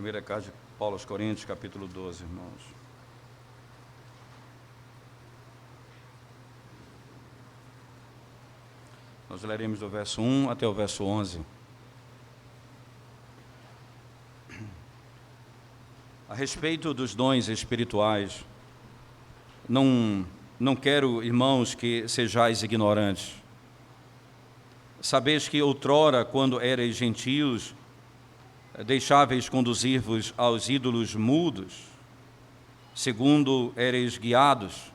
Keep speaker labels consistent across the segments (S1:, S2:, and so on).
S1: Primeira carta de Paulo aos Coríntios, capítulo 12, irmãos. Nós leremos do verso 1 até o verso 11. A respeito dos dons espirituais, não quero, irmãos, que sejais ignorantes. Sabeis que outrora, quando erais gentios, deixáveis conduzir-vos aos ídolos mudos, segundo ereis guiados.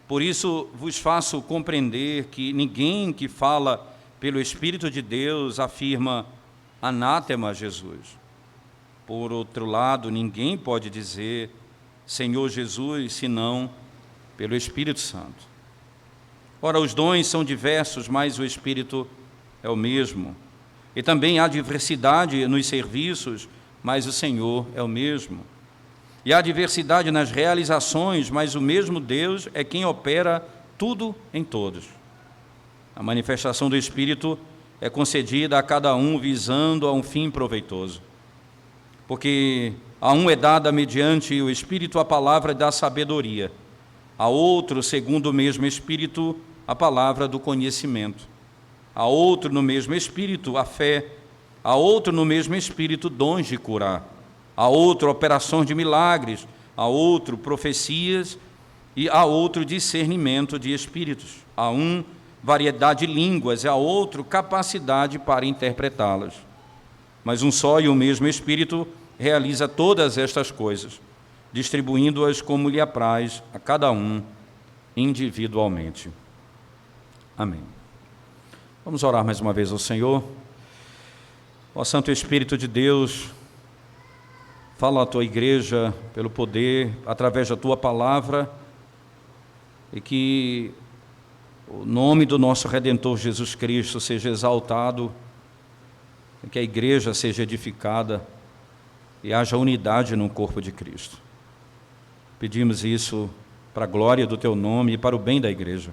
S1: Por isso vos faço compreender que ninguém que fala pelo Espírito de Deus afirma anátema a Jesus. Por outro lado, ninguém pode dizer Senhor Jesus, senão pelo Espírito Santo. Ora, os dons são diversos, mas o Espírito é o mesmo. E também há diversidade nos serviços, mas o Senhor é o mesmo. E há diversidade nas realizações, mas o mesmo Deus é quem opera tudo em todos. A manifestação do Espírito é concedida a cada um visando a um fim proveitoso. Porque a um é dada mediante o Espírito a palavra da sabedoria, a outro, segundo o mesmo Espírito, a palavra do conhecimento, a outro no mesmo Espírito a fé, a outro no mesmo Espírito dons de curar, a outro operações de milagres, a outro profecias e a outro discernimento de espíritos, a um variedade de línguas e a outro capacidade para interpretá-las. Mas um só e o mesmo Espírito realiza todas estas coisas, distribuindo-as como lhe apraz a cada um individualmente. Amém. Vamos orar mais uma vez ao Senhor. Ó Santo Espírito de Deus, fala à tua igreja pelo poder, através da tua palavra, e que o nome do nosso Redentor Jesus Cristo seja exaltado, e que a igreja seja edificada e haja unidade no corpo de Cristo. Pedimos isso para a glória do teu nome e para o bem da igreja,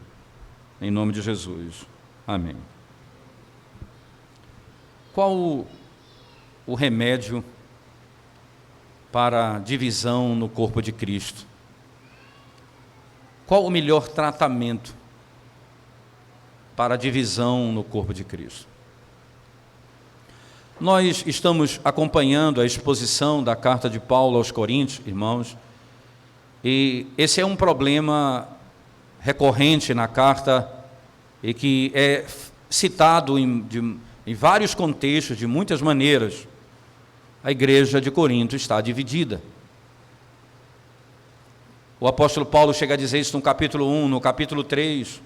S1: em nome de Jesus. Amém. Qual o remédio para a divisão no corpo de Cristo? Qual o melhor tratamento para a divisão no corpo de Cristo? Nós estamos acompanhando a exposição da carta de Paulo aos Coríntios, irmãos, e esse é um problema recorrente na carta e que é citado em vários contextos, de muitas maneiras. A igreja de Corinto está dividida. O apóstolo Paulo chega a dizer isso no capítulo 1, no capítulo 3,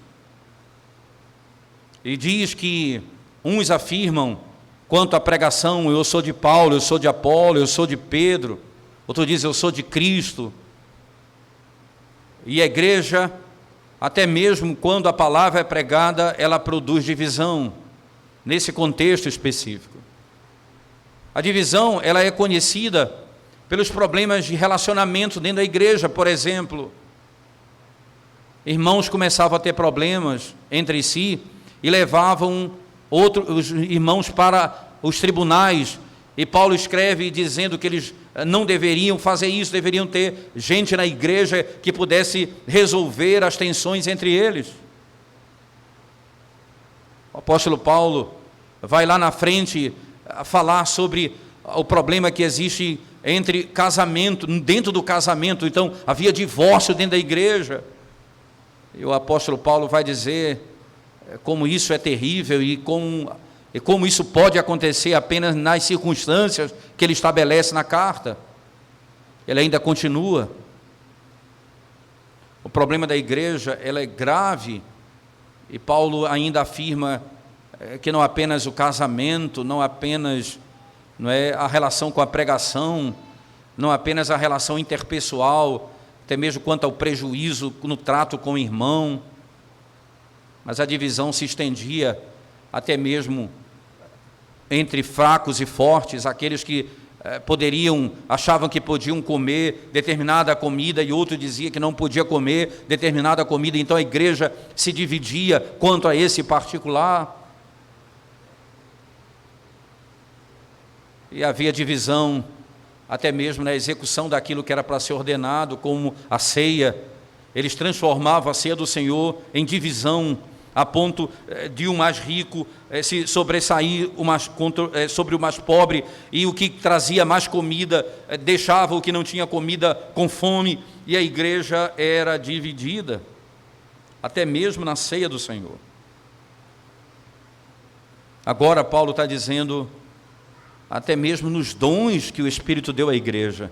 S1: e diz que uns afirmam, quanto à pregação, eu sou de Paulo, eu sou de Apolo, eu sou de Pedro, outro diz, eu sou de Cristo. E a igreja, até mesmo quando a palavra é pregada, ela produz divisão, nesse contexto específico. A divisão, ela é conhecida pelos problemas de relacionamento dentro da igreja, por exemplo. Irmãos começavam a ter problemas entre si e levavam os irmãos para os tribunais, e Paulo escreve dizendo que eles não deveriam fazer isso, deveriam ter gente na igreja que pudesse resolver as tensões entre eles. O apóstolo Paulo vai lá na frente a falar sobre o problema que existe entre casamento, dentro do casamento. Então havia divórcio dentro da igreja, e o apóstolo Paulo vai dizer como isso é terrível e como isso pode acontecer apenas nas circunstâncias que ele estabelece na carta. Ele ainda continua. O problema da igreja, ela é grave, e Paulo ainda afirma que não apenas o casamento, não apenas a relação com a pregação, não apenas a relação interpessoal, até mesmo quanto ao prejuízo no trato com o irmão, mas a divisão se estendia até mesmo entre fracos e fortes, aqueles que achavam que podiam comer determinada comida e outro dizia que não podia comer determinada comida. Então a igreja se dividia quanto a esse particular. E havia divisão até mesmo na execução daquilo que era para ser ordenado, como a ceia. Eles transformavam a ceia do Senhor em divisão, a ponto de o mais rico se sobressair sobre o mais pobre, e o que trazia mais comida deixava o que não tinha comida com fome, e a igreja era dividida, até mesmo na ceia do Senhor. Agora Paulo está dizendo, até mesmo nos dons que o Espírito deu à igreja,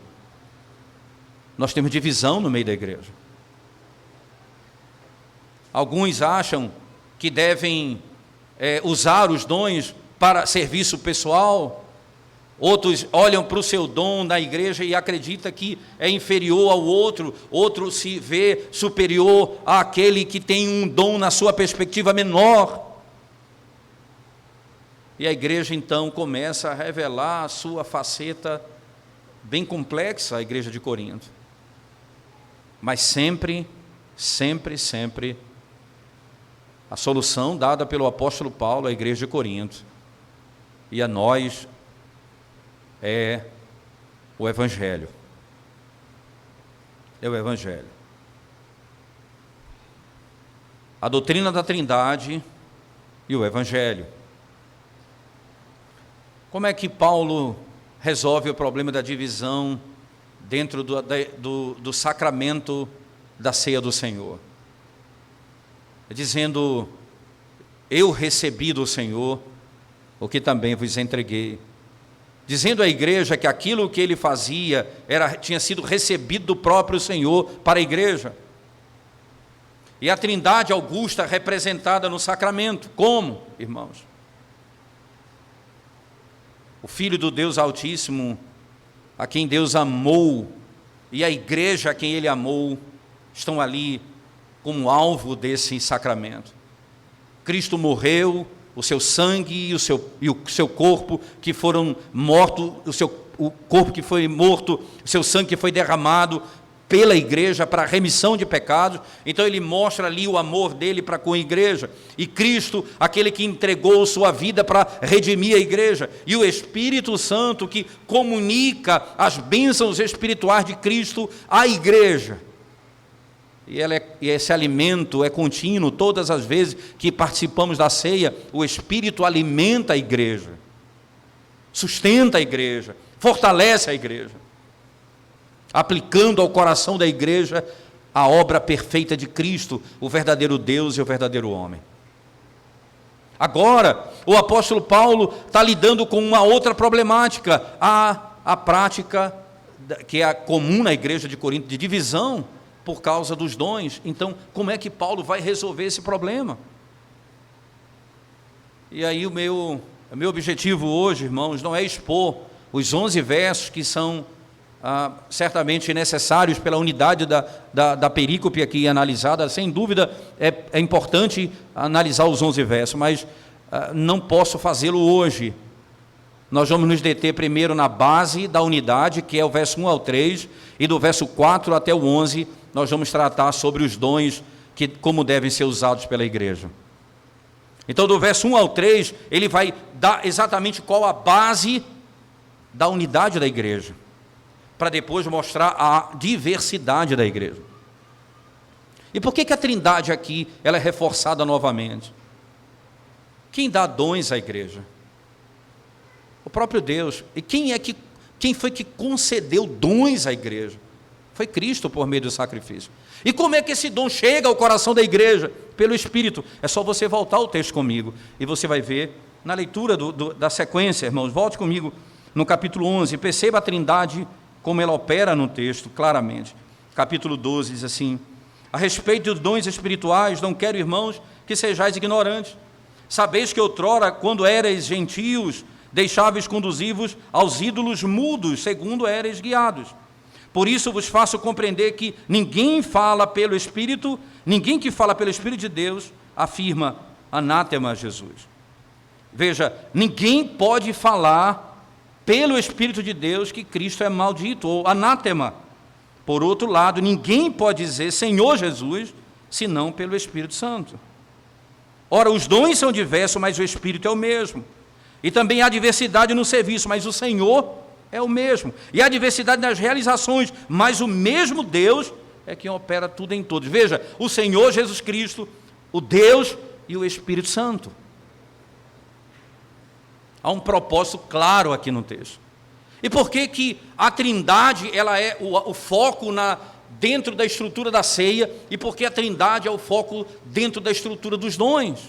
S1: nós temos divisão no meio da igreja. Alguns acham que devem usar os dons para serviço pessoal, outros olham para o seu dom na igreja e acreditam que é inferior ao outro, outro se vê superior àquele que tem um dom na sua perspectiva menor. E a igreja então começa a revelar a sua faceta bem complexa, a igreja de Corinto. Mas sempre, a solução dada pelo apóstolo Paulo à igreja de Corinto e a nós é o Evangelho. É o Evangelho. A doutrina da Trindade e o Evangelho. Como é que Paulo resolve o problema da divisão dentro do sacramento da ceia do Senhor? Dizendo, eu recebi do Senhor o que também vos entreguei. Dizendo à igreja que aquilo que ele fazia tinha sido recebido do próprio Senhor para a igreja. E a Trindade Augusta representada no sacramento. Como, irmãos? O Filho do Deus Altíssimo, a quem Deus amou, e a igreja a quem Ele amou, estão ali como alvo desse sacramento. Cristo morreu, o seu sangue e o seu corpo que foram mortos, o corpo que foi morto, o seu sangue que foi derramado pela igreja para a remissão de pecados. Então ele mostra ali o amor dele para com a igreja, e Cristo, aquele que entregou sua vida para redimir a igreja, e o Espírito Santo que comunica as bênçãos espirituais de Cristo à igreja. E esse alimento é contínuo. Todas as vezes que participamos da ceia, o Espírito alimenta a igreja, sustenta a igreja, fortalece a igreja, aplicando ao coração da igreja a obra perfeita de Cristo, o verdadeiro Deus e o verdadeiro homem. Agora, o apóstolo Paulo está lidando com uma outra problemática, a prática que é comum na igreja de Corinto, de divisão por causa dos dons. Então, como é que Paulo vai resolver esse problema? E aí o meu objetivo hoje, irmãos, não é expor os 11 versos que são certamente necessários pela unidade da perícope aqui analisada. Sem dúvida é importante analisar os 11 versos, mas não posso fazê-lo hoje. Nós vamos nos deter primeiro na base da unidade, que é o verso 1 ao 3, e do verso 4 até o 11, nós vamos tratar sobre os dons, como devem ser usados pela igreja. Então, do verso 1 ao 3, ele vai dar exatamente qual a base da unidade da igreja, para depois mostrar a diversidade da igreja. E por que a Trindade aqui ela é reforçada novamente? Quem dá dons à igreja? O próprio Deus. E quem foi que concedeu dons à igreja? Foi Cristo por meio do sacrifício. E como é que esse dom chega ao coração da igreja? Pelo Espírito. É só você voltar ao texto comigo, e você vai ver na leitura da sequência, irmãos. Volte comigo no capítulo 11, perceba a Trindade como ela opera no texto, claramente. Capítulo 12 diz assim: a respeito dos dons espirituais, não quero, irmãos, que sejais ignorantes. Sabeis que outrora, quando éreis gentios, deixáveis conduzir-vos aos ídolos mudos, segundo éreis guiados. Por isso vos faço compreender que ninguém que fala pelo Espírito de Deus, afirma anátema a Jesus. Veja, ninguém pode falar pelo Espírito de Deus que Cristo é maldito, ou anátema. Por outro lado, ninguém pode dizer Senhor Jesus, senão pelo Espírito Santo. Ora, os dons são diversos, mas o Espírito é o mesmo. E também há diversidade no serviço, mas o Senhor é o mesmo. E há diversidade nas realizações, mas o mesmo Deus é quem opera tudo em todos. Veja, o Senhor Jesus Cristo, o Deus e o Espírito Santo. Há um propósito claro aqui no texto. E por que que a Trindade ela é o foco dentro da estrutura da ceia, e por que a Trindade é o foco dentro da estrutura dos dons?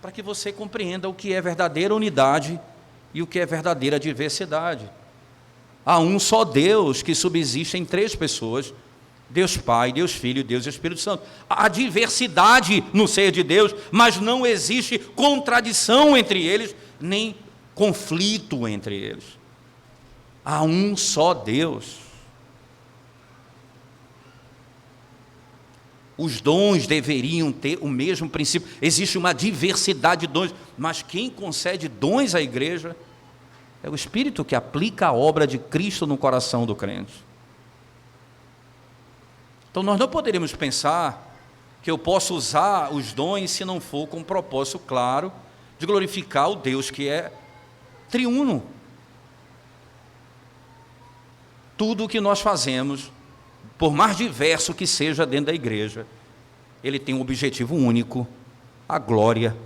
S1: Para que você compreenda o que é verdadeira unidade e o que é verdadeira diversidade. Há um só Deus que subsiste em três pessoas: Deus Pai, Deus Filho e Deus Espírito Santo. Há diversidade no ser de Deus, mas não existe contradição entre eles, nem conflito entre eles. Há um só Deus. Os dons deveriam ter o mesmo princípio. Existe uma diversidade de dons, mas quem concede dons à igreja é o Espírito que aplica a obra de Cristo no coração do crente. Então nós não poderíamos pensar que eu posso usar os dons se não for com um propósito claro de glorificar o Deus que é triuno. Tudo o que nós fazemos, por mais diverso que seja dentro da igreja, ele tem um objetivo único: a glória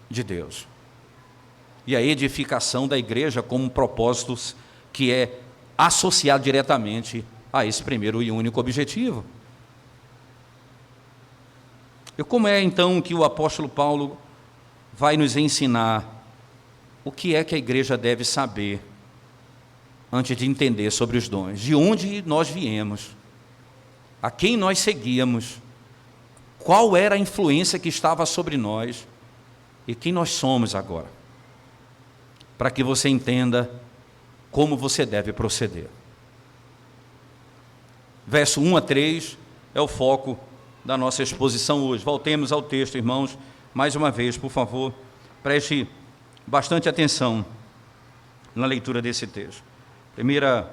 S1: de Deus. E a edificação da igreja como um propósito que é associado diretamente a esse primeiro e único objetivo. E como é então que o apóstolo Paulo vai nos ensinar o que é que a igreja deve saber antes de entender sobre os dons? De onde nós viemos? A quem nós seguíamos? Qual era a influência que estava sobre nós? E quem nós somos agora? Para que você entenda como você deve proceder. Verso 1 a 3 é o foco da nossa exposição hoje. Voltemos ao texto, irmãos, mais uma vez, por favor, preste bastante atenção na leitura desse texto. Primeira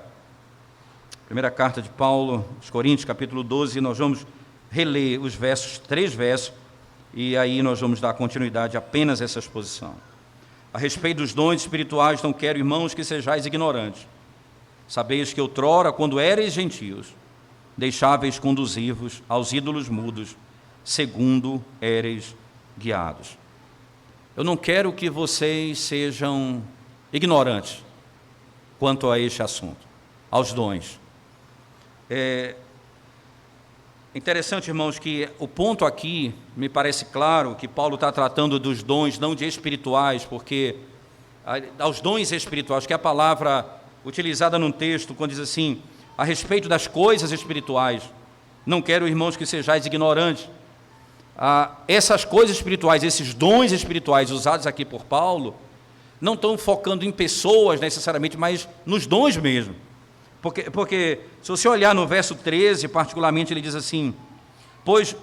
S1: carta de Paulo aos Coríntios, capítulo 12, nós vamos reler os três versos, e aí nós vamos dar continuidade apenas a essa exposição. A respeito dos dons espirituais, não quero, irmãos, que sejais ignorantes. Sabeis que outrora, quando éreis gentios, deixáveis conduzir-vos aos ídolos mudos, segundo éreis guiados. Eu não quero que vocês sejam ignorantes quanto a este assunto, aos dons. É interessante, irmãos, que o ponto aqui, me parece claro, que Paulo está tratando dos dons, não de espirituais, porque aos dons espirituais, que é a palavra utilizada no texto, quando diz assim, a respeito das coisas espirituais, não quero, irmãos, que sejais ignorantes. Essas coisas espirituais, esses dons espirituais usados aqui por Paulo, não estão focando em pessoas necessariamente, mas nos dons mesmo. Porque se você olhar no verso 13, particularmente, ele diz assim: pois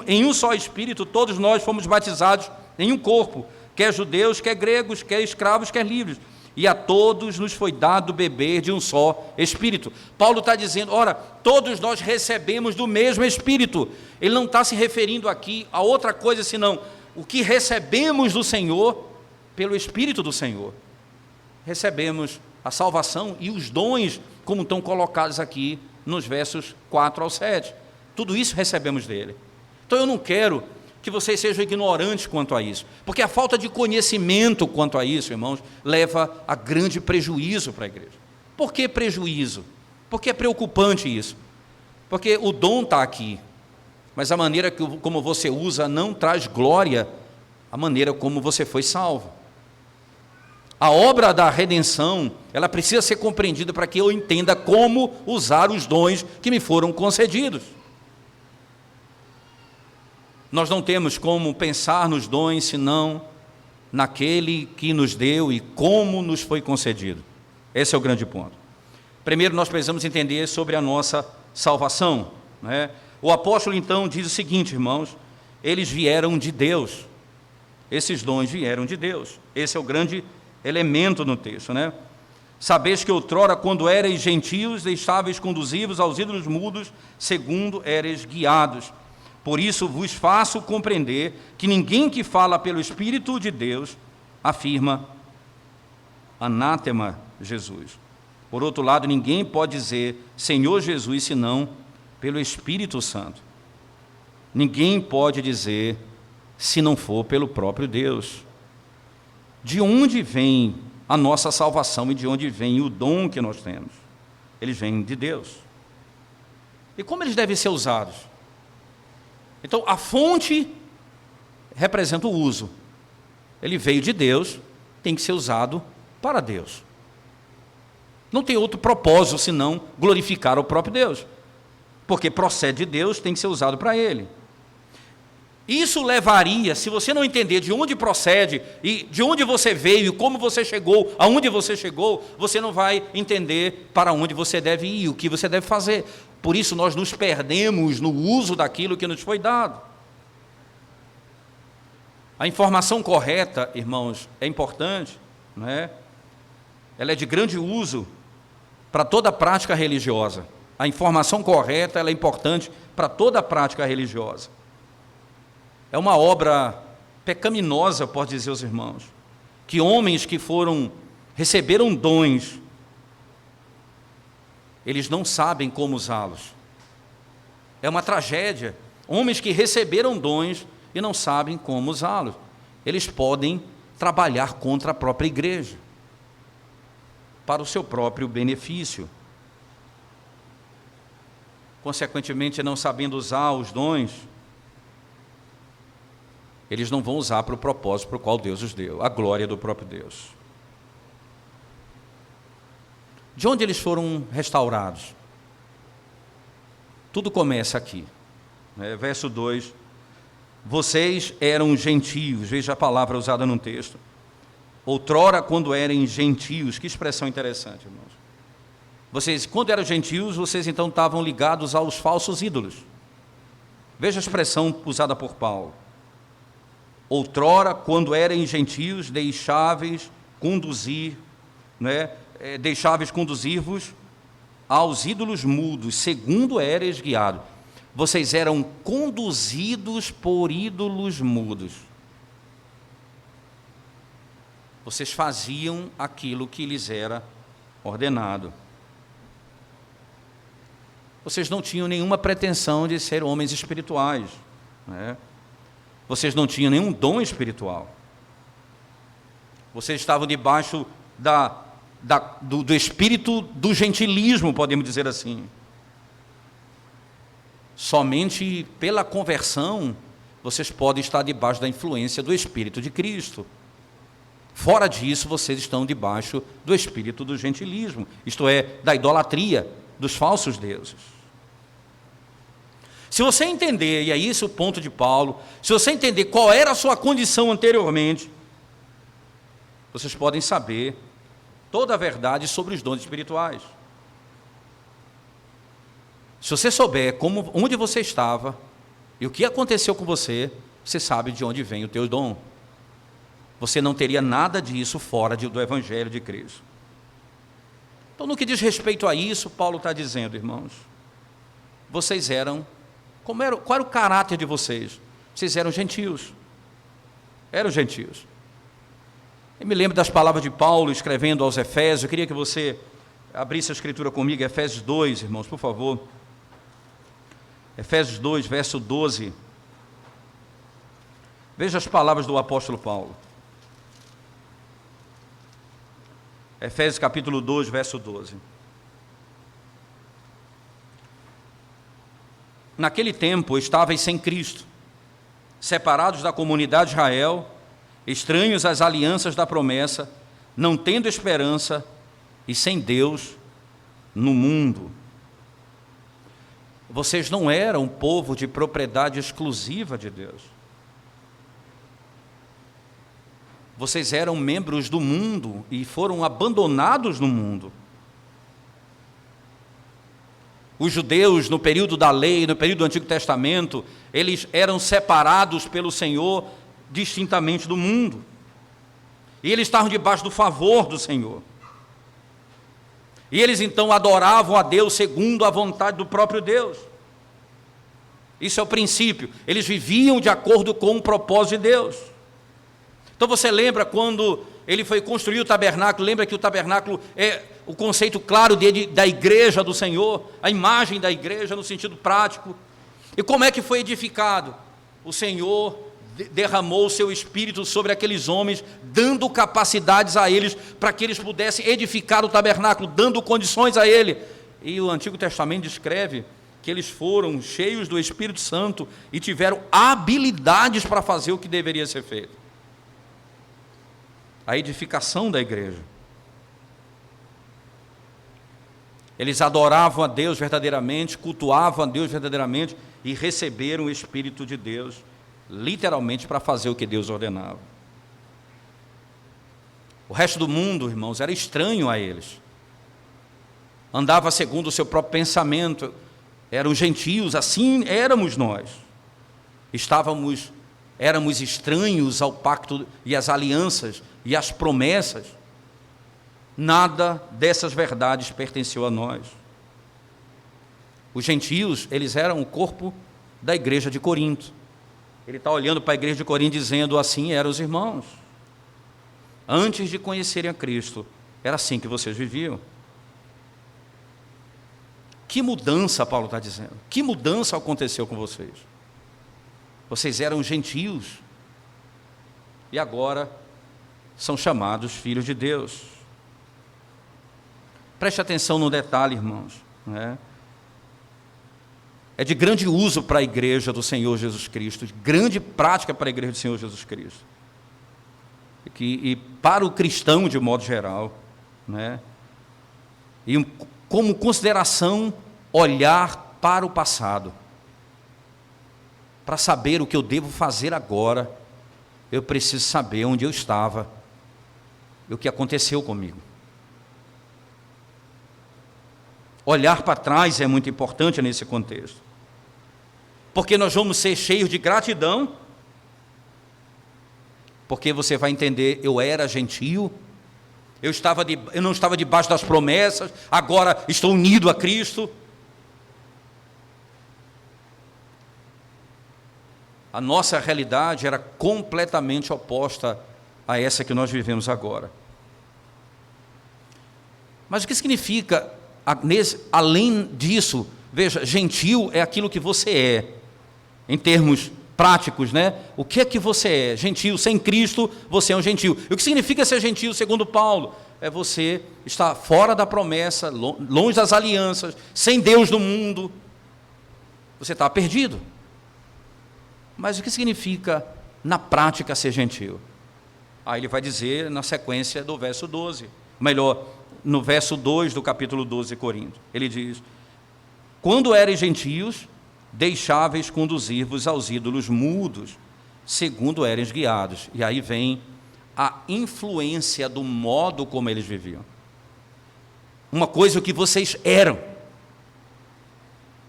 S1: em um só Espírito todos nós fomos batizados em um corpo, quer judeus, quer gregos, quer escravos, quer livres, e a todos nos foi dado beber de um só Espírito. Paulo está dizendo, ora, todos nós recebemos do mesmo Espírito. Ele não está se referindo aqui a outra coisa senão o que recebemos do Senhor pelo Espírito do Senhor. Recebemos a salvação e os dons, como estão colocados aqui nos versos 4 ao 7. Tudo isso recebemos dele. Então eu não quero que vocês sejam ignorantes quanto a isso, porque a falta de conhecimento quanto a isso, irmãos, leva a grande prejuízo para a igreja. Por que prejuízo? Porque é preocupante isso. Porque o dom está aqui, mas a maneira como você usa não traz glória à maneira como você foi salvo. A obra da redenção, ela precisa ser compreendida para que eu entenda como usar os dons que me foram concedidos. Nós não temos como pensar nos dons senão naquele que nos deu e como nos foi concedido. Esse é o grande ponto. Primeiro, nós precisamos entender sobre a nossa salvação, né? O apóstolo, então, diz o seguinte, irmãos, eles vieram de Deus. Esses dons vieram de Deus. Esse é o grande elemento no texto, né? Sabeis que outrora, quando éreis gentios, deixáveis conduzir-vos aos ídolos mudos, segundo éreis guiados. Por isso vos faço compreender que ninguém que fala pelo Espírito de Deus afirma anátema Jesus. Por outro lado, ninguém pode dizer Senhor Jesus senão pelo Espírito Santo. Ninguém pode dizer se não for pelo próprio Deus. De onde vem a nossa salvação e de onde vem o dom que nós temos? Eles vêm de Deus. E como eles devem ser usados? Então, a fonte representa o uso. Ele veio de Deus, tem que ser usado para Deus. Não tem outro propósito senão glorificar o próprio Deus. Porque procede de Deus, tem que ser usado para Ele. Isso levaria, se você não entender de onde procede, e de onde você veio, como você chegou, aonde você chegou, você não vai entender para onde você deve ir, o que você deve fazer. Por isso nós nos perdemos no uso daquilo que nos foi dado. A informação correta, irmãos, é importante, não é? Ela é de grande uso para toda a prática religiosa. A informação correta, ela é importante para toda a prática religiosa. É uma obra pecaminosa, pode dizer os irmãos, que homens que receberam dons, eles não sabem como usá-los. É uma tragédia. Homens que receberam dons e não sabem como usá-los. Eles podem trabalhar contra a própria igreja, para o seu próprio benefício. Consequentemente, não sabendo usar os dons, eles não vão usar para o propósito para o qual Deus os deu, a glória do próprio Deus. De onde eles foram restaurados? Tudo começa aqui, né? Verso 2, vocês eram gentios, veja a palavra usada no texto, outrora quando eram gentios, que expressão interessante, irmãos. Vocês, quando eram gentios, vocês então estavam ligados aos falsos ídolos. Veja a expressão usada por Paulo. Outrora, quando eram gentios, deixáveis conduzir, né? Deixáveis conduzir-vos aos ídolos mudos, segundo éreis guiados. Vocês eram conduzidos por ídolos mudos. Vocês faziam aquilo que lhes era ordenado. Vocês não tinham nenhuma pretensão de ser homens espirituais, né? Vocês não tinham nenhum dom espiritual. Vocês estavam debaixo do espírito do gentilismo, podemos dizer assim. Somente pela conversão, vocês podem estar debaixo da influência do Espírito de Cristo. Fora disso, vocês estão debaixo do espírito do gentilismo, isto é, da idolatria, dos falsos deuses. Se você entender, e é esse o ponto de Paulo, se você entender qual era a sua condição anteriormente, vocês podem saber toda a verdade sobre os dons espirituais. Se você souber onde você estava e o que aconteceu com você, você sabe de onde vem o teu dom. Você não teria nada disso fora do Evangelho de Cristo. Então, no que diz respeito a isso, Paulo está dizendo, irmãos, vocês eram, qual era o caráter de vocês? Vocês eram gentios. Eram gentios. Eu me lembro das palavras de Paulo escrevendo aos Efésios. Eu queria que você abrisse a escritura comigo, Efésios 2, irmãos, por favor. Efésios 2, verso 12. Veja as palavras do apóstolo Paulo. Efésios capítulo 2, verso 12. Naquele tempo estavais sem Cristo, separados da comunidade de Israel, estranhos às alianças da promessa, não tendo esperança e sem Deus no mundo. Vocês não eram um povo de propriedade exclusiva de Deus. Vocês eram membros do mundo e foram abandonados no mundo. Os judeus, no período da lei, no período do Antigo Testamento, eles eram separados pelo Senhor distintamente do mundo. E eles estavam debaixo do favor do Senhor. E eles então adoravam a Deus segundo a vontade do próprio Deus. Isso é o princípio. Eles viviam de acordo com o propósito de Deus. Então você lembra quando ele foi construir o tabernáculo. Lembra que o tabernáculo é o conceito claro da igreja do Senhor, a imagem da igreja no sentido prático. E como é que foi edificado? O Senhor derramou o seu Espírito sobre aqueles homens, dando capacidades a eles, para que eles pudessem edificar o tabernáculo, dando condições a ele. E o Antigo Testamento descreve que eles foram cheios do Espírito Santo e tiveram habilidades para fazer o que deveria ser feito. A edificação da igreja. Eles adoravam a Deus verdadeiramente, cultuavam a Deus verdadeiramente e receberam o Espírito de Deus, literalmente, para fazer o que Deus ordenava. O resto do mundo, irmãos, era estranho a eles. Andava segundo o seu próprio pensamento. Eram gentios, assim éramos nós. Éramos estranhos ao pacto e às alianças e às promessas. Nada dessas verdades pertenceu a nós. Os gentios, eles eram o corpo da igreja de Corinto. Ele está olhando para a igreja de Corinto dizendo: assim eram os irmãos. Antes de conhecerem a Cristo, era assim que vocês viviam. Que mudança, Paulo está dizendo, que mudança aconteceu com vocês? Vocês eram gentios e agora são chamados filhos de Deus. Preste atenção no detalhe, irmãos, né? É de grande uso para a igreja do Senhor Jesus Cristo, de grande prática para a igreja do Senhor Jesus Cristo, e para o cristão de modo geral, né? E como consideração, olhar para o passado, para saber o que eu devo fazer agora. Eu preciso saber onde eu estava e o que aconteceu comigo. Olhar para trás é muito importante nesse contexto, porque nós vamos ser cheios de gratidão, porque você vai entender: eu era gentio, eu não estava debaixo das promessas, agora estou unido a Cristo. A nossa realidade era completamente oposta a essa que nós vivemos agora. Mas o que significa, além disso? Veja, gentio é aquilo que você é, em termos práticos, né? O que é que você é? Gentio. Sem Cristo, você é um gentio. E o que significa ser gentio, segundo Paulo? É você estar fora da promessa, longe das alianças, sem Deus no mundo. Você está perdido. Mas o que significa, na prática, ser gentio? Aí ele vai dizer na sequência do verso 12. Melhor, no verso 2 do capítulo 12 de Coríntios. Ele diz: quando eres gentios, deixáveis conduzir-vos aos ídolos mudos, segundo eres guiados. E aí vem a influência do modo como eles viviam. Uma coisa é o que vocês eram,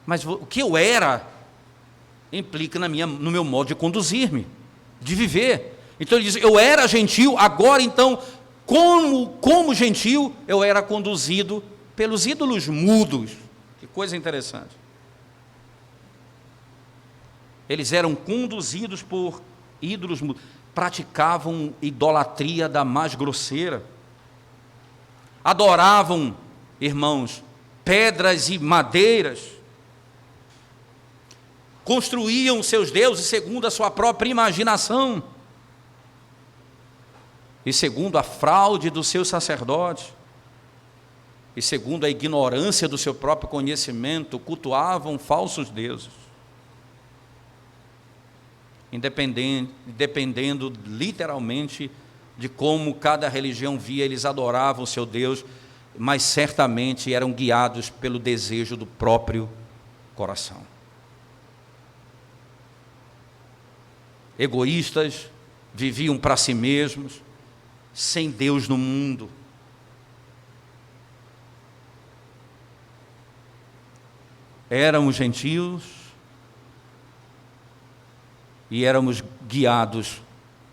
S1: mas o que eu era implica no meu modo de conduzir-me, de viver. Então ele diz: eu era gentio, agora então, como gentio, eu era conduzido pelos ídolos mudos. Que coisa interessante. Eles eram conduzidos por ídolos mudos, praticavam idolatria da mais grosseira, adoravam, irmãos, pedras e madeiras, construíam seus deuses segundo a sua própria imaginação e segundo a fraude dos seus sacerdotes e segundo a ignorância do seu próprio conhecimento, cultuavam falsos deuses. Dependendo literalmente de como cada religião via, eles adoravam o seu Deus, mas certamente eram guiados pelo desejo do próprio coração. Egoístas, viviam para si mesmos, sem Deus no mundo. Éramos gentios e éramos guiados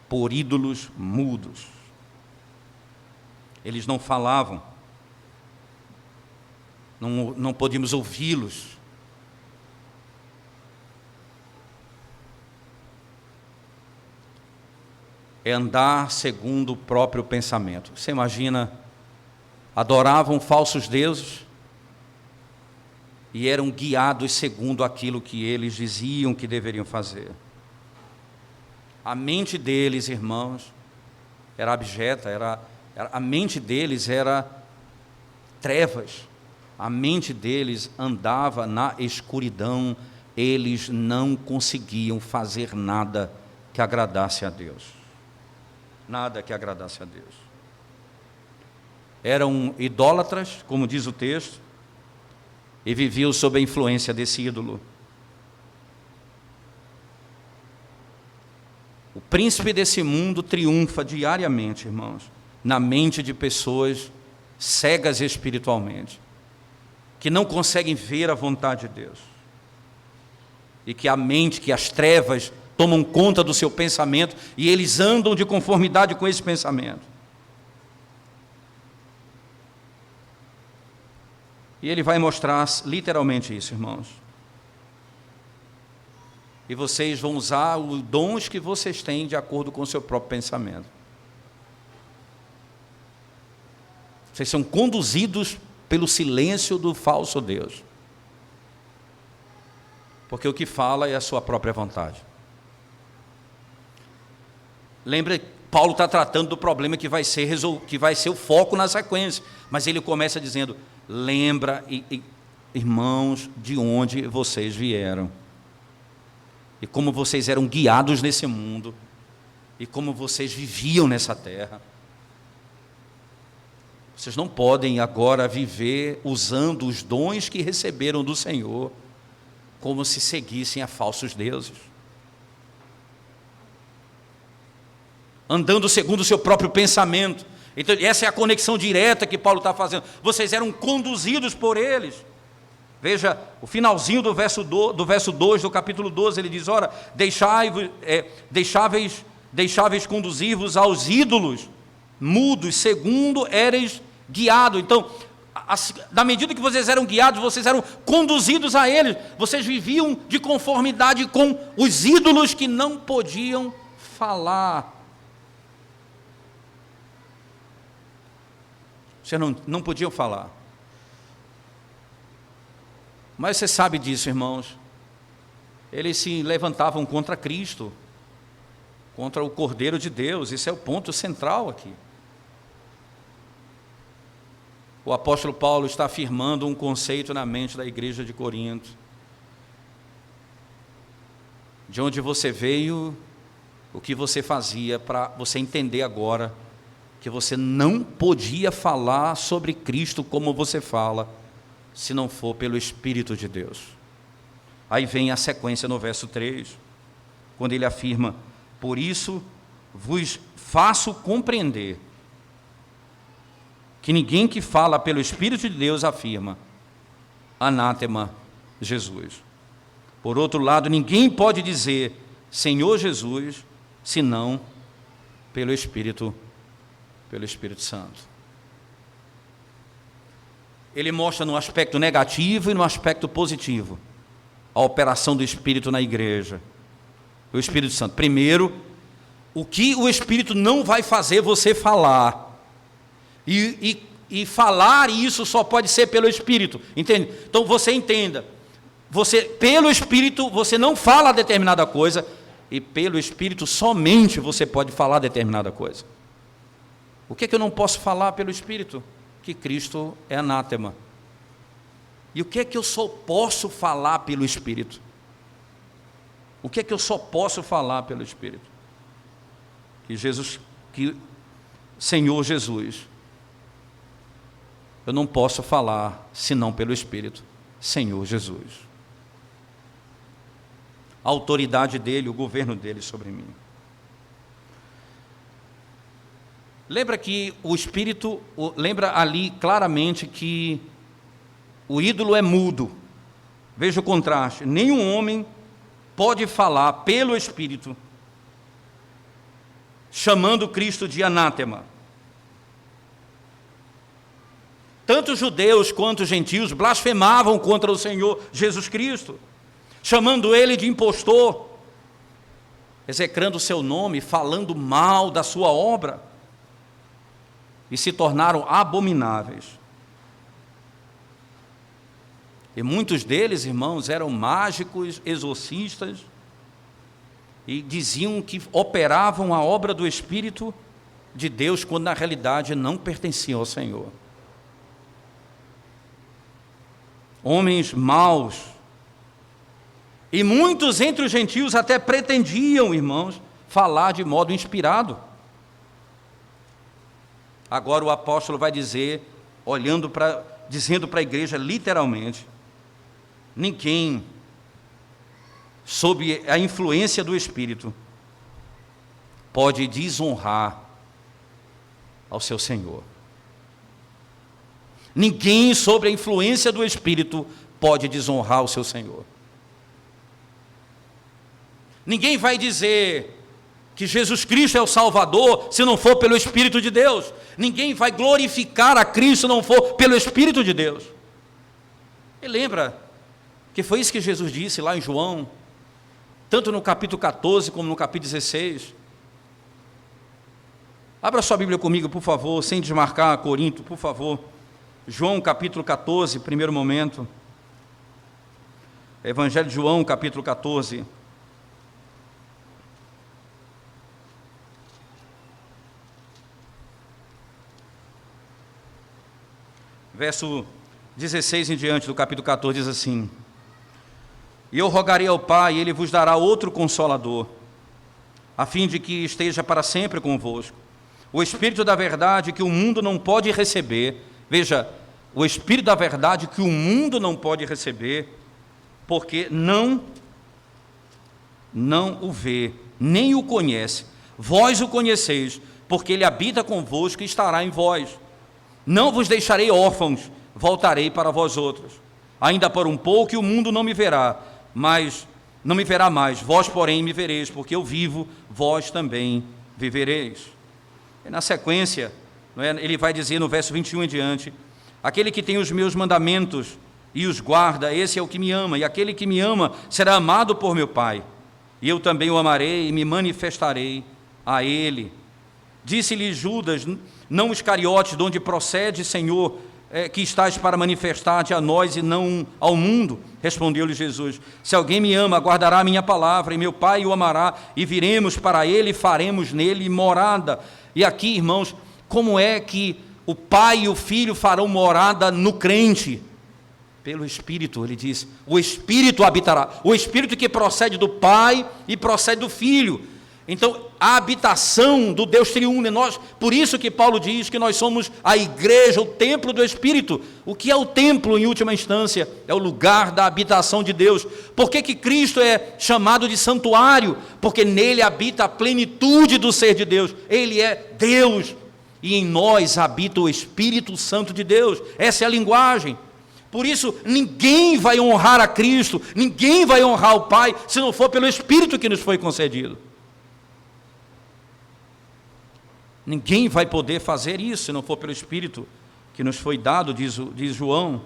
S1: por ídolos mudos. Eles não falavam, não podíamos ouvi-los. é andar segundo o próprio pensamento. Você imagina, adoravam falsos deuses e eram guiados segundo aquilo que eles diziam que deveriam fazer. A mente deles, irmãos, era abjeta, a mente deles era trevas, a mente deles andava na escuridão, eles não conseguiam fazer nada que agradasse a Deus. Nada que agradasse a Deus. Eram idólatras, como diz o texto, e viviam sob a influência desse ídolo. O príncipe desse mundo triunfa diariamente, irmãos, na mente de pessoas cegas espiritualmente, que não conseguem ver a vontade de Deus, e que a mente, que as trevas tomam conta do seu pensamento, e eles andam de conformidade com esse pensamento. E ele vai mostrar literalmente isso, irmãos. E vocês vão usar os dons que vocês têm de acordo com o seu próprio pensamento. Vocês são conduzidos pelo silêncio do falso Deus. Porque o que fala é a sua própria vontade. Lembra, Paulo está tratando do problema que vai ser o foco na sequência. Mas ele começa dizendo: lembra, irmãos, de onde vocês vieram. E como vocês eram guiados nesse mundo. E como vocês viviam nessa terra. Vocês não podem agora viver usando os dons que receberam do Senhor como se seguissem a falsos deuses. Andando segundo o seu próprio pensamento. Então, essa é a conexão direta que Paulo está fazendo. Vocês eram conduzidos por eles. Veja, o finalzinho do verso 2 do capítulo 12, ele diz: ora, deixáveis conduzir-vos aos ídolos mudos, segundo éreis guiados. Então, na medida que vocês eram guiados, vocês eram conduzidos a eles. Vocês viviam de conformidade com os ídolos que não podiam falar. Vocês não podiam falar. Mas você sabe disso, irmãos. Eles se levantavam contra Cristo, contra o Cordeiro de Deus. Esse é o ponto central aqui. O apóstolo Paulo está afirmando um conceito na mente da igreja de Corinto. De onde você veio, o que você fazia, para você entender agora que você não podia falar sobre Cristo como você fala, se não for pelo Espírito de Deus. Aí vem a sequência no verso 3, quando ele afirma: por isso vos faço compreender que ninguém que fala pelo Espírito de Deus afirma anátema Jesus. Por outro lado, ninguém pode dizer Senhor Jesus, senão pelo Espírito Santo. Ele mostra no aspecto negativo e no aspecto positivo a operação do Espírito na igreja. O Espírito Santo. Primeiro, o que o Espírito não vai fazer você falar. E falar isso só pode ser pelo Espírito. Entende? Então você entenda. Pelo Espírito você não fala determinada coisa. E pelo Espírito somente você pode falar determinada coisa. O que é que eu não posso falar pelo Espírito? Que Cristo é anátema. E o que é que eu só posso falar pelo Espírito? O que é que eu só posso falar pelo Espírito? Que Senhor Jesus, eu não posso falar senão pelo Espírito, Senhor Jesus. A autoridade dele, o governo dele sobre mim. Lembra que o Espírito, lembra ali claramente que o ídolo é mudo. Veja o contraste. Nenhum homem pode falar pelo Espírito, chamando Cristo de anátema. Tanto judeus quanto gentios blasfemavam contra o Senhor Jesus Cristo, chamando ele de impostor. execrando o seu nome, falando mal da sua obra, e se tornaram abomináveis. E muitos deles, irmãos, eram mágicos, exorcistas, e diziam que operavam a obra do Espírito de Deus, quando na realidade não pertenciam ao Senhor. Homens maus. E muitos entre os gentios até pretendiam, irmãos, falar de modo inspirado. Agora o apóstolo vai dizer, dizendo para a igreja literalmente: ninguém, sob a influência do Espírito, pode desonrar ao seu Senhor. Ninguém, sob a influência do Espírito, pode desonrar o seu Senhor. Ninguém vai dizer que Jesus Cristo é o Salvador se não for pelo Espírito de Deus. Ninguém vai glorificar a Cristo se não for pelo Espírito de Deus. E lembra que foi isso que Jesus disse lá em João, tanto no capítulo 14 como no capítulo 16. Abra sua Bíblia comigo, por favor, sem desmarcar Corinto, por favor. João capítulo 14, primeiro momento. Evangelho de João, capítulo 14. Verso 16 em diante do capítulo 14 diz assim: e eu rogarei ao Pai, e Ele vos dará outro Consolador, a fim de que esteja para sempre convosco, o Espírito da verdade que o mundo não pode receber. Veja, o Espírito da verdade que o mundo não pode receber, porque não o vê, nem o conhece. Vós o conheceis, porque Ele habita convosco e estará em vós. Não vos deixarei órfãos, voltarei para vós outros. Ainda por um pouco e o mundo não me verá, mas não me verá mais. Vós, porém, me vereis, porque eu vivo, vós também vivereis. E na sequência, ele vai dizer no verso 21 em diante: aquele que tem os meus mandamentos e os guarda, esse é o que me ama, e aquele que me ama será amado por meu Pai, e eu também o amarei e me manifestarei a ele. Disse-lhe Judas, não Iscariotes, de onde procede, Senhor, que estás para manifestar-te a nós e não ao mundo? Respondeu-lhe Jesus: se alguém me ama, guardará a minha palavra, e meu Pai o amará, e viremos para ele e faremos nele morada. E aqui, irmãos, como é que o Pai e o Filho farão morada no crente? Pelo Espírito, ele diz, o Espírito habitará, o Espírito que procede do Pai e procede do Filho. Então, a habitação do Deus triuno em nós, por isso que Paulo diz que nós somos a igreja, o templo do Espírito. O que é o templo, em última instância? É o lugar da habitação de Deus. Por que que Cristo é chamado de santuário? Porque nele habita a plenitude do ser de Deus. Ele é Deus, e em nós habita o Espírito Santo de Deus. Essa é a linguagem. Por isso, ninguém vai honrar a Cristo, ninguém vai honrar o Pai, se não for pelo Espírito que nos foi concedido. Ninguém vai poder fazer isso, se não for pelo Espírito que nos foi dado, diz João,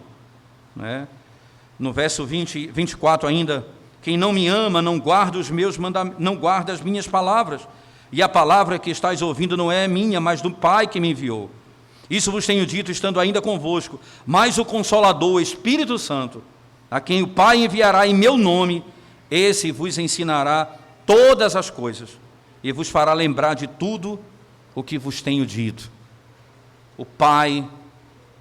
S1: né? No verso 24 ainda: quem não me ama não guarda os meus mandamentos, não guarda as minhas palavras, e a palavra que estáis ouvindo não é minha, mas do Pai que me enviou. Isso vos tenho dito, estando ainda convosco. Mas o Consolador, o Espírito Santo, a quem o Pai enviará em meu nome, esse vos ensinará todas as coisas, e vos fará lembrar de tudo o que vos tenho dito. O Pai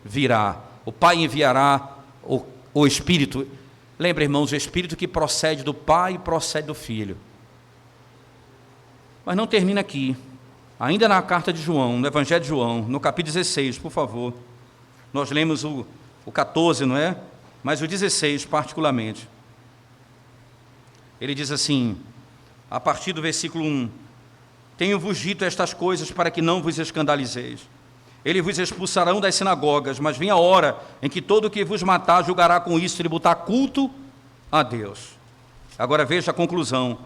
S1: virá, o Pai enviará o Espírito. Lembra, irmãos, o Espírito que procede do Pai e procede do Filho. Mas não termina aqui. Ainda na carta de João, no Evangelho de João, no capítulo 16, por favor. Nós lemos o 14, não é? Mas o 16 particularmente. Ele diz assim, a partir do versículo 1: tenho-vos dito estas coisas para que não vos escandalizeis. Eles vos expulsarão das sinagogas, mas vem a hora em que todo o que vos matar julgará com isso tributar culto a Deus. Agora veja a conclusão: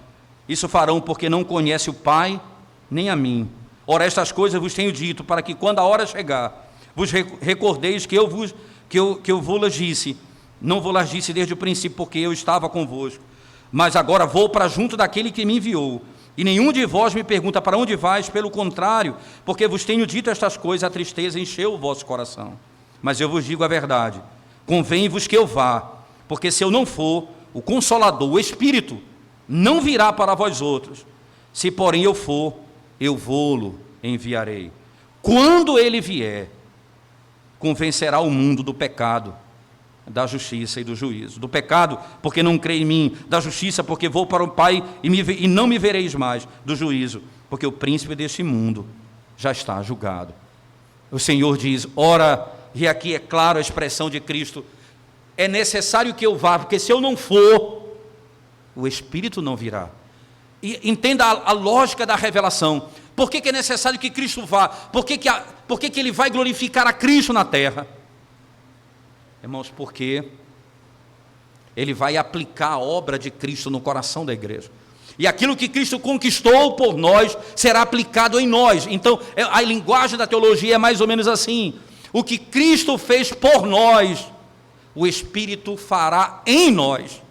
S1: isso farão porque não conhece o Pai nem a mim. Ora, estas coisas vos tenho dito, para que quando a hora chegar, vos recordeis que eu vou-las disse. Não vou-las disse desde o princípio, porque eu estava convosco. Mas agora vou para junto daquele que me enviou, E nenhum de vós me pergunta: para onde vais? Pelo contrário, porque vos tenho dito estas coisas, a tristeza encheu o vosso coração. Mas eu vos digo a verdade: convém-vos que eu vá, porque se eu não for, o Consolador, o Espírito, não virá para vós outros. Se porém eu for, eu vou-lo enviarei. Quando ele vier, convencerá o mundo do pecado, da justiça e do juízo. Do pecado, porque não crê em mim; da justiça, porque vou para o Pai e não me vereis mais; do juízo, porque o príncipe deste mundo já está julgado. O Senhor diz: ora, e aqui é claro a expressão de Cristo, é necessário que eu vá, porque se eu não for, o Espírito não virá. E entenda a lógica da revelação. Por que é necessário que Cristo vá? Por que ele vai glorificar a Cristo na terra? Irmãos, porque ele vai aplicar a obra de Cristo no coração da igreja. E aquilo que Cristo conquistou por nós será aplicado em nós. Então, a linguagem da teologia é mais ou menos assim: o que Cristo fez por nós, o Espírito fará em nós.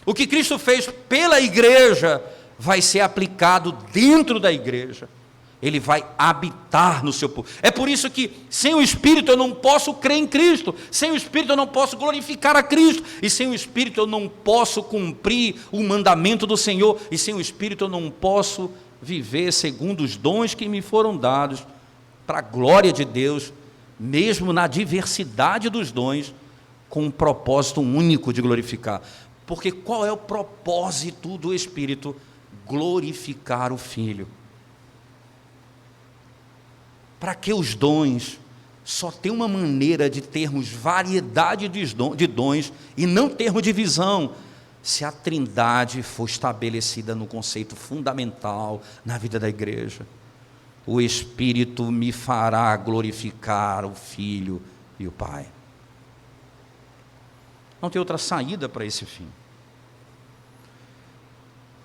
S1: O que Cristo fez pela igreja vai ser aplicado dentro da igreja. Ele vai habitar no seu povo. É por isso que sem o Espírito eu não posso crer em Cristo, sem o Espírito eu não posso glorificar a Cristo, e sem o Espírito eu não posso cumprir o mandamento do Senhor, e sem o Espírito eu não posso viver segundo os dons que me foram dados, para a glória de Deus, mesmo na diversidade dos dons, com um propósito único de glorificar. Porque qual é o propósito do Espírito? Glorificar o Filho. Para que os dons? Só tem uma maneira de termos variedade de dons e não termos divisão: se a Trindade for estabelecida no conceito fundamental na vida da igreja. O Espírito me fará glorificar o Filho e o Pai. Não tem outra saída para esse fim.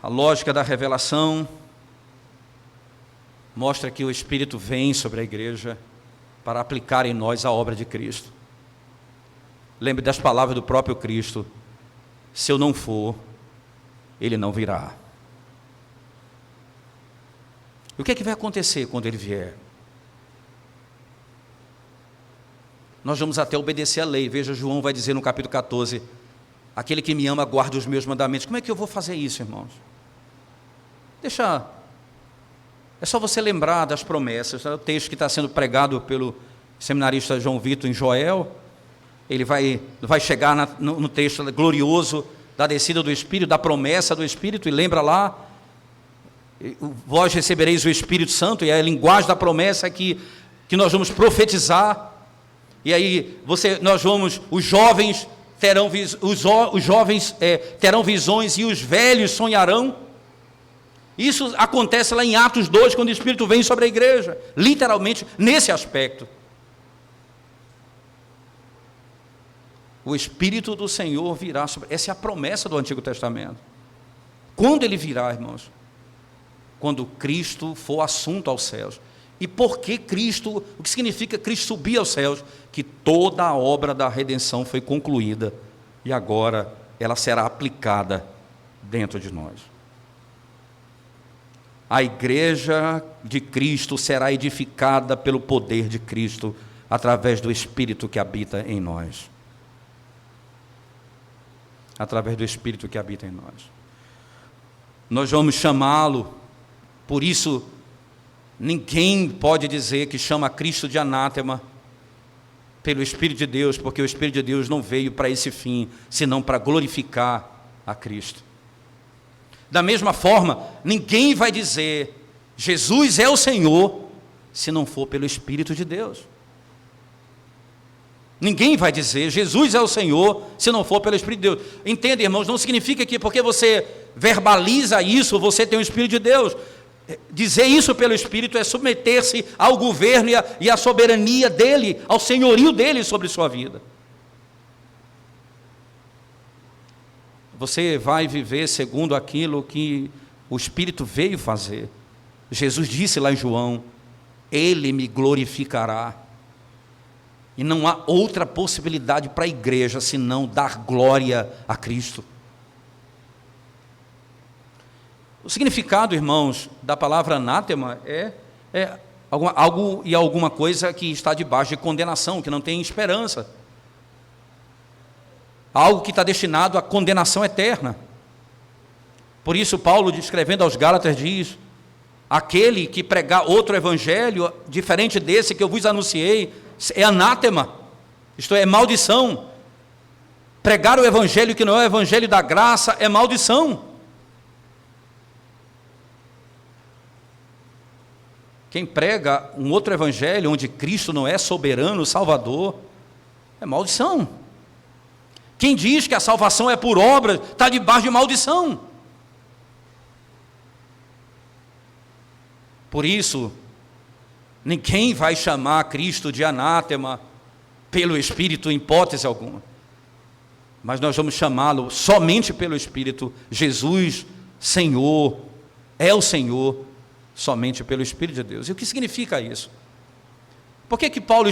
S1: A lógica da revelação mostra que o Espírito vem sobre a igreja para aplicar em nós a obra de Cristo. Lembre das palavras do próprio Cristo: se eu não for, ele não virá. E o que é que vai acontecer quando ele vier? Nós vamos até obedecer a lei. Veja, João vai dizer no capítulo 14: aquele que me ama guarda os meus mandamentos. Como é que eu vou fazer isso, irmãos? É só você lembrar das promessas. O texto que está sendo pregado pelo seminarista João Vitor em Joel, ele vai chegar no texto glorioso da descida do Espírito, da promessa do Espírito, e lembra lá: vós recebereis o Espírito Santo, e a linguagem da promessa é que nós vamos profetizar, e aí os jovens terão visões e os velhos sonharão. Isso acontece lá em Atos 2, quando o Espírito vem sobre a igreja, literalmente nesse aspecto. O Espírito do Senhor virá sobre... Essa é a promessa do Antigo Testamento. Quando ele virá, irmãos? Quando Cristo for assunto aos céus. E por que Cristo? O que significa Cristo subir aos céus? Que toda a obra da redenção foi concluída e agora ela será aplicada dentro de nós. A igreja de Cristo será edificada pelo poder de Cristo, através do Espírito que habita em nós. Através do Espírito que habita em nós. Nós vamos chamá-lo, por isso, ninguém pode dizer que chama Cristo de anátema, pelo Espírito de Deus, porque o Espírito de Deus não veio para esse fim, senão para glorificar a Cristo. Da mesma forma, ninguém vai dizer Jesus é o Senhor, se não for pelo Espírito de Deus. Ninguém vai dizer Jesus é o Senhor, se não for pelo Espírito de Deus. Entenda, irmãos, não significa que porque você verbaliza isso, você tem o Espírito de Deus. Dizer isso pelo Espírito é submeter-se ao governo e à soberania dele, ao senhorio dele sobre sua vida. Você vai viver segundo aquilo que o Espírito veio fazer. Jesus disse lá em João: ele me glorificará. E não há outra possibilidade para a igreja senão dar glória a Cristo. O significado, irmãos, da palavra anátema é algo e alguma coisa que está debaixo de condenação, que não tem esperança. Algo que está destinado à condenação eterna. Por isso, Paulo, escrevendo aos Gálatas, diz: aquele que pregar outro evangelho, diferente desse que eu vos anunciei, é anátema, isto é maldição. Pregar o evangelho que não é o evangelho da graça é maldição. Quem prega um outro evangelho, onde Cristo não é soberano, Salvador, é maldição. Quem diz que a salvação é por obras, está debaixo de maldição. Por isso, ninguém vai chamar Cristo de anátema pelo Espírito, em hipótese alguma. Mas nós vamos chamá-lo somente pelo Espírito. Jesus, Senhor, é o Senhor, somente pelo Espírito de Deus. E o que significa isso? Por que Paulo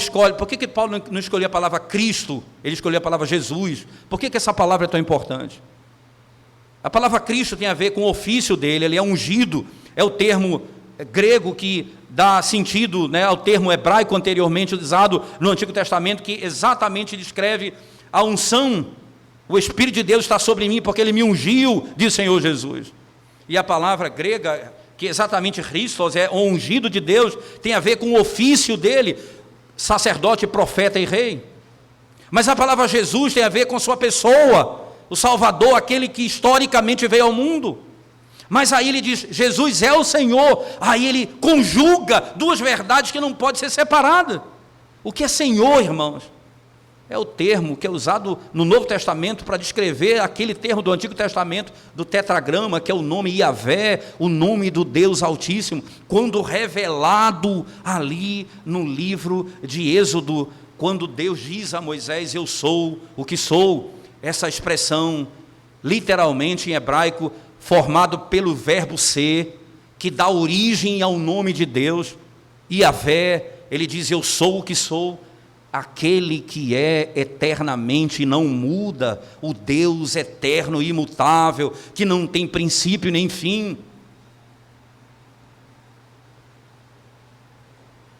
S1: não escolheu a palavra Cristo, ele escolheu a palavra Jesus? Por que essa palavra é tão importante? A palavra Cristo tem a ver com o ofício dele, ele é ungido, é o termo grego que dá sentido, né, ao termo hebraico anteriormente usado no Antigo Testamento, que exatamente descreve a unção. O Espírito de Deus está sobre mim, porque ele me ungiu, diz o Senhor Jesus. E a palavra grega, que exatamente Christos, é o ungido de Deus, tem a ver com o ofício dele, sacerdote, profeta e rei. Mas a palavra Jesus tem a ver com sua pessoa, o Salvador, aquele que historicamente veio ao mundo. Mas aí ele diz, Jesus é o Senhor. Aí ele conjuga duas verdades que não podem ser separadas. O que é Senhor, irmãos? É o termo que é usado no Novo Testamento para descrever aquele termo do Antigo Testamento, do tetragrama, que é o nome Iavé, o nome do Deus Altíssimo, quando revelado ali no livro de Êxodo, quando Deus diz a Moisés, eu sou o que sou. Essa expressão, literalmente em hebraico, formado pelo verbo ser, que dá origem ao nome de Deus, Iavé, ele diz, eu sou o que sou, aquele que é eternamente e não muda, o Deus eterno e imutável, que não tem princípio nem fim.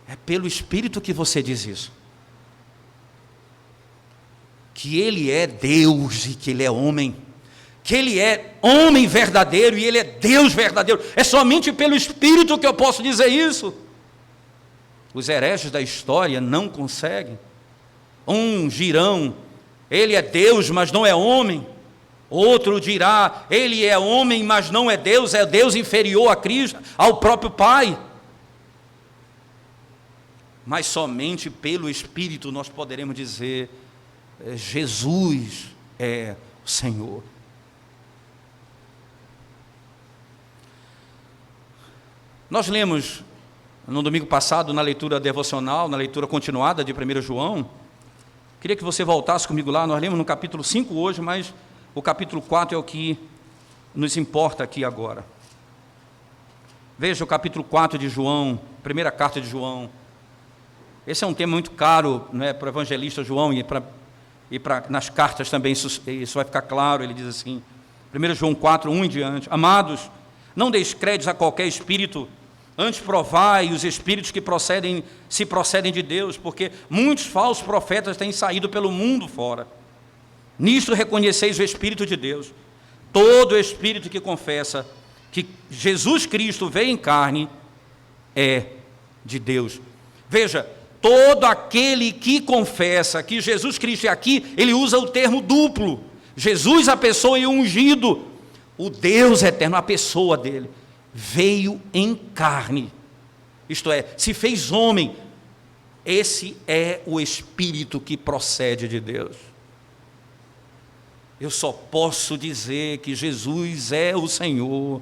S1: É pelo Espírito que você diz isso, que ele é Deus e que ele é homem, que ele é homem verdadeiro e ele é Deus verdadeiro. É somente pelo Espírito que eu posso dizer isso. Os hereges da história não conseguem. Uns dirão, ele é Deus, mas não é homem. Outro dirá, ele é homem, mas não é Deus inferior a Cristo, ao próprio Pai. Mas somente pelo Espírito nós poderemos dizer, Jesus é o Senhor. Nós lemos no domingo passado, na leitura devocional, na leitura continuada de 1 João, queria que você voltasse comigo lá, nós lemos no capítulo 5 hoje, mas o capítulo 4 é o que nos importa aqui agora. Veja o capítulo 4 de João, primeira carta de João. Esse é um tema muito caro, né, para o evangelista João, nas cartas também isso vai ficar claro. Ele diz assim, 1 João 4, 1 em diante, amados, não deis créditos a qualquer espírito, antes provai os espíritos que procedem de Deus, porque muitos falsos profetas têm saído pelo mundo fora. Nisto reconheceis o Espírito de Deus. Todo espírito que confessa que Jesus Cristo veio em carne é de Deus. Veja, todo aquele que confessa que Jesus Cristo é aqui, ele usa o termo duplo. Jesus, a pessoa e o ungido, o Deus eterno, a pessoa dele, veio em carne, isto é, se fez homem. Esse é o Espírito que procede de Deus. Eu só posso dizer que Jesus é o Senhor,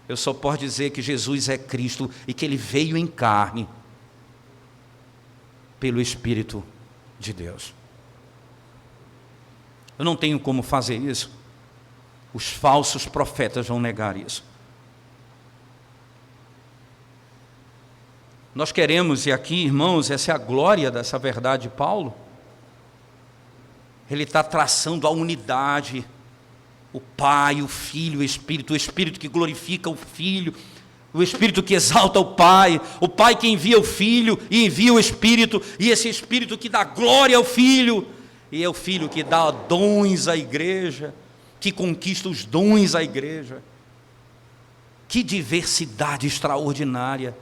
S1: eu só posso dizer que Jesus é Cristo e que ele veio em carne pelo Espírito de Deus. Eu não tenho como fazer isso. Os falsos profetas vão negar isso. Nós queremos, e aqui, irmãos, essa é a glória dessa verdade de Paulo. Ele está traçando a unidade O Pai, o Filho, o Espírito que glorifica o Filho, o Espírito que exalta o Pai que envia o Filho e envia o Espírito, e esse Espírito que dá glória ao Filho, e é o Filho que dá dons à igreja, que conquista os dons à igreja. Que diversidade extraordinária!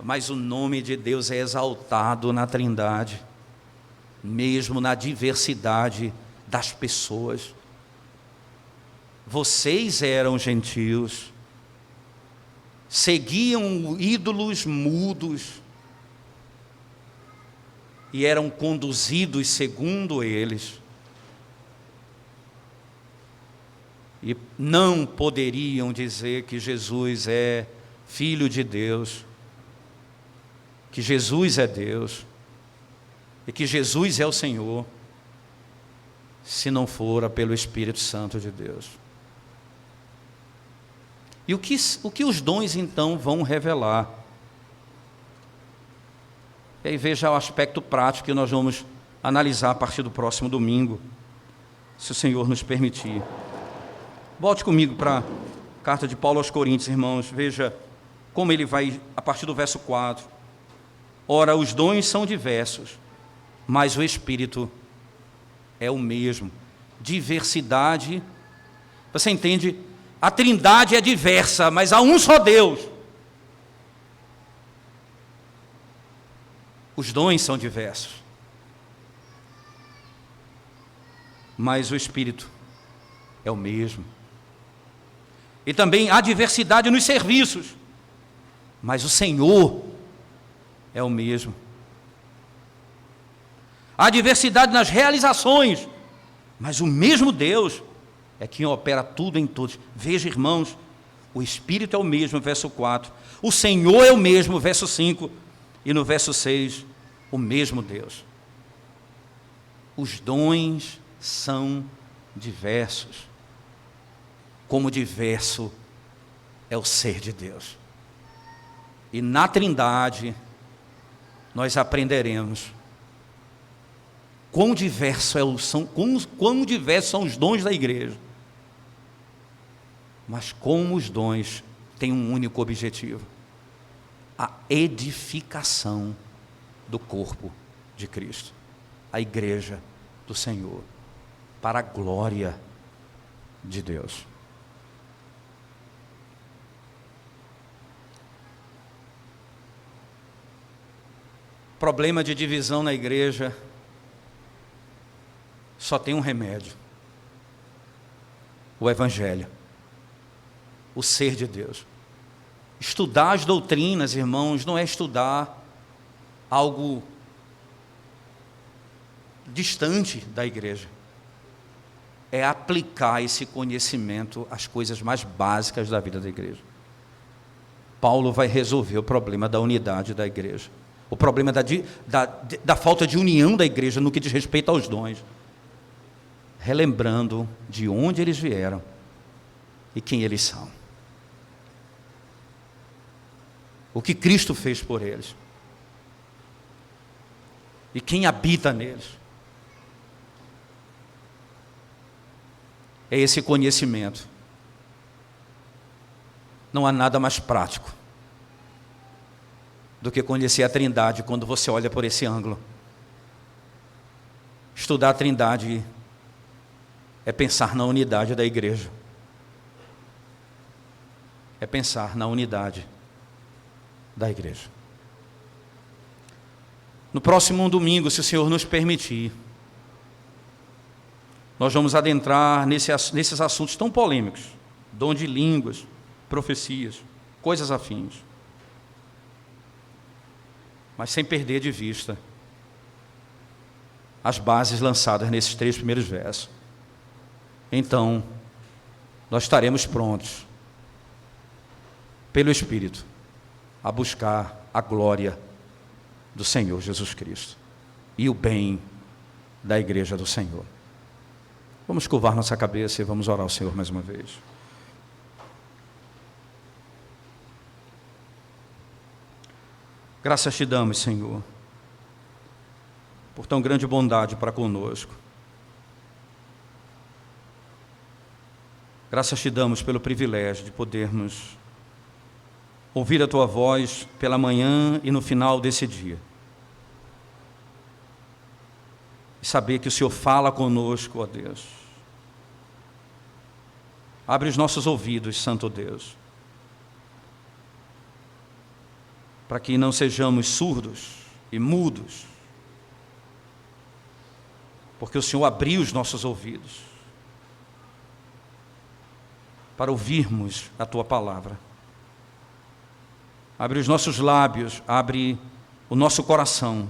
S1: Mas o nome de Deus é exaltado na Trindade, mesmo na diversidade das pessoas. Vocês eram gentios, seguiam ídolos mudos e eram conduzidos segundo eles, e não poderiam dizer que Jesus é Filho de Deus, que Jesus é Deus e que Jesus é o Senhor, se não fora pelo Espírito Santo de Deus. E o que os dons então vão revelar? E aí veja o aspecto prático que nós vamos analisar a partir do próximo domingo, se o Senhor nos permitir. Volte comigo para a carta de Paulo aos Coríntios, irmãos. Veja como ele vai, a partir do verso 4. Ora, os dons são diversos, mas o Espírito é o mesmo. Diversidade, você entende? A Trindade é diversa, mas há um só Deus. Os dons são diversos, mas o Espírito é o mesmo. E também há diversidade nos serviços, mas o Senhor é o mesmo. Há diversidade nas realizações, mas o mesmo Deus é quem opera tudo em todos. Veja, irmãos, o Espírito é o mesmo, verso 4. O Senhor é o mesmo, verso 5. E no verso 6, o mesmo Deus. Os dons são diversos, como diverso é o ser de Deus. E na Trindade, nós aprenderemos quão diversos são os dons da igreja, mas como os dons têm um único objetivo: a edificação do corpo de Cristo, a igreja do Senhor, para a glória de Deus. Problema de divisão na igreja só tem um remédio: o Evangelho, o ser de Deus. Estudar as doutrinas, irmãos, não é estudar algo distante da igreja, é aplicar esse conhecimento às coisas mais básicas da vida da igreja. Paulo vai resolver o problema da unidade da igreja, o problema da falta de união da igreja no que diz respeito aos dons, relembrando de onde eles vieram e quem eles são, o que Cristo fez por eles e quem habita neles. É esse conhecimento. Não há nada mais prático do que conhecer a Trindade quando você olha por esse ângulo. Estudar a Trindade é pensar na unidade da igreja, é pensar na unidade da igreja. No próximo domingo, se o Senhor nos permitir, nós vamos adentrar nesses assuntos tão polêmicos: dom de línguas, profecias, coisas afins, mas sem perder de vista as bases lançadas nesses 3 primeiros versos. Então, nós estaremos prontos, pelo Espírito, a buscar a glória do Senhor Jesus Cristo e o bem da igreja do Senhor. Vamos curvar nossa cabeça e vamos orar ao Senhor mais uma vez. Graças te damos, Senhor, por tão grande bondade para conosco. Graças te damos pelo privilégio de podermos ouvir a tua voz pela manhã e no final desse dia. E saber que o Senhor fala conosco, ó Deus. Abre os nossos ouvidos, Santo Deus, para que não sejamos surdos e mudos, porque o Senhor abriu os nossos ouvidos para ouvirmos a tua palavra. Abre os nossos lábios, abre o nosso coração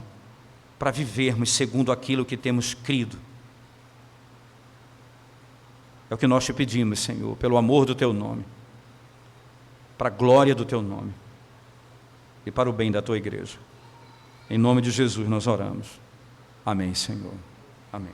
S1: para vivermos segundo aquilo que temos crido. É o que nós te pedimos, Senhor, pelo amor do teu nome, para a glória do teu nome e para o bem da tua igreja. Em nome de Jesus nós oramos. Amém, Senhor. Amém.